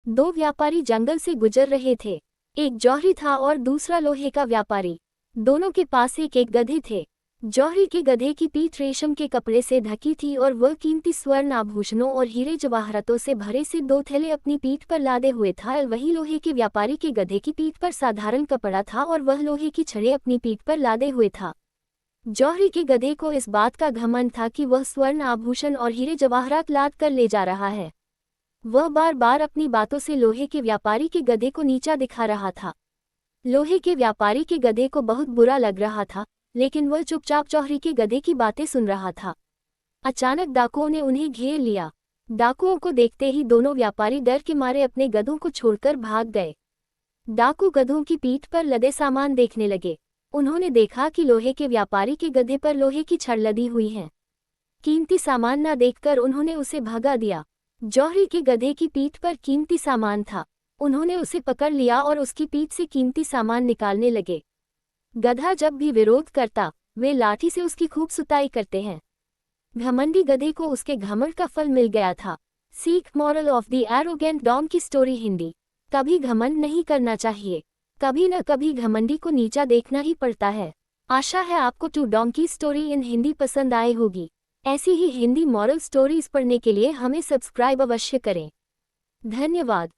दो व्यापारी जंगल से गुजर रहे थे। एक जौहरी था और दूसरा लोहे का व्यापारी। दोनों के पास एक एक गधे थे। जौहरी के गधे की पीठ रेशम के कपड़े से ढकी थी और वह कीमती स्वर्ण आभूषणों और हीरे जवाहरातों से भरे से 2 थैले अपनी पीठ पर लादे हुए था। वहीं लोहे के व्यापारी के गधे की पीठ पर साधारण कपड़ा था और वह लोहे की छड़ें अपनी पीठ पर लादे हुए था। जौहरी के गधे को इस बात का घमंड था कि वह स्वर्ण आभूषण और हीरे जवाहरात लाद कर ले जा रहा है। वह बार बार अपनी बातों से लोहे के व्यापारी के गधे को नीचा दिखा रहा था। लोहे के व्यापारी के गधे को बहुत बुरा लग रहा था, लेकिन वह चुपचाप जौहरी के गधे की बातें सुन रहा था। अचानक डाकुओं ने उन्हें घेर लिया। डाकुओं को देखते ही दोनों व्यापारी डर के मारे अपने गधों को छोड़कर भाग गए। डाकू गधों की पीठ पर लदे सामान देखने लगे। उन्होंने देखा कि लोहे के व्यापारी के गधे पर लोहे की छड़ लदी हुई है। कीमती सामान न देखकर उन्होंने उसे भगा दिया। जौहरी के गधे की पीठ पर कीमती सामान था। उन्होंने उसे पकड़ लिया और उसकी पीठ से कीमती सामान निकालने लगे। गधा जब भी विरोध करता, वे लाठी से उसकी खूब सुताई करते हैं। घमंडी गधे को उसके घमंड का फल मिल गया था। सीख moral of the arrogant donkey story Hindi. कभी घमंड नहीं करना चाहिए। कभी न कभी घमंडी को नीचा देखना ही पड़ता है। आशा है आपको two donkey story in Hindi पसंद आई होगी। ऐसी ही हिंदी मॉरल स्टोरीज पढ़ने के लिए हमें सब्सक्राइब अवश्य करें। धन्यवाद।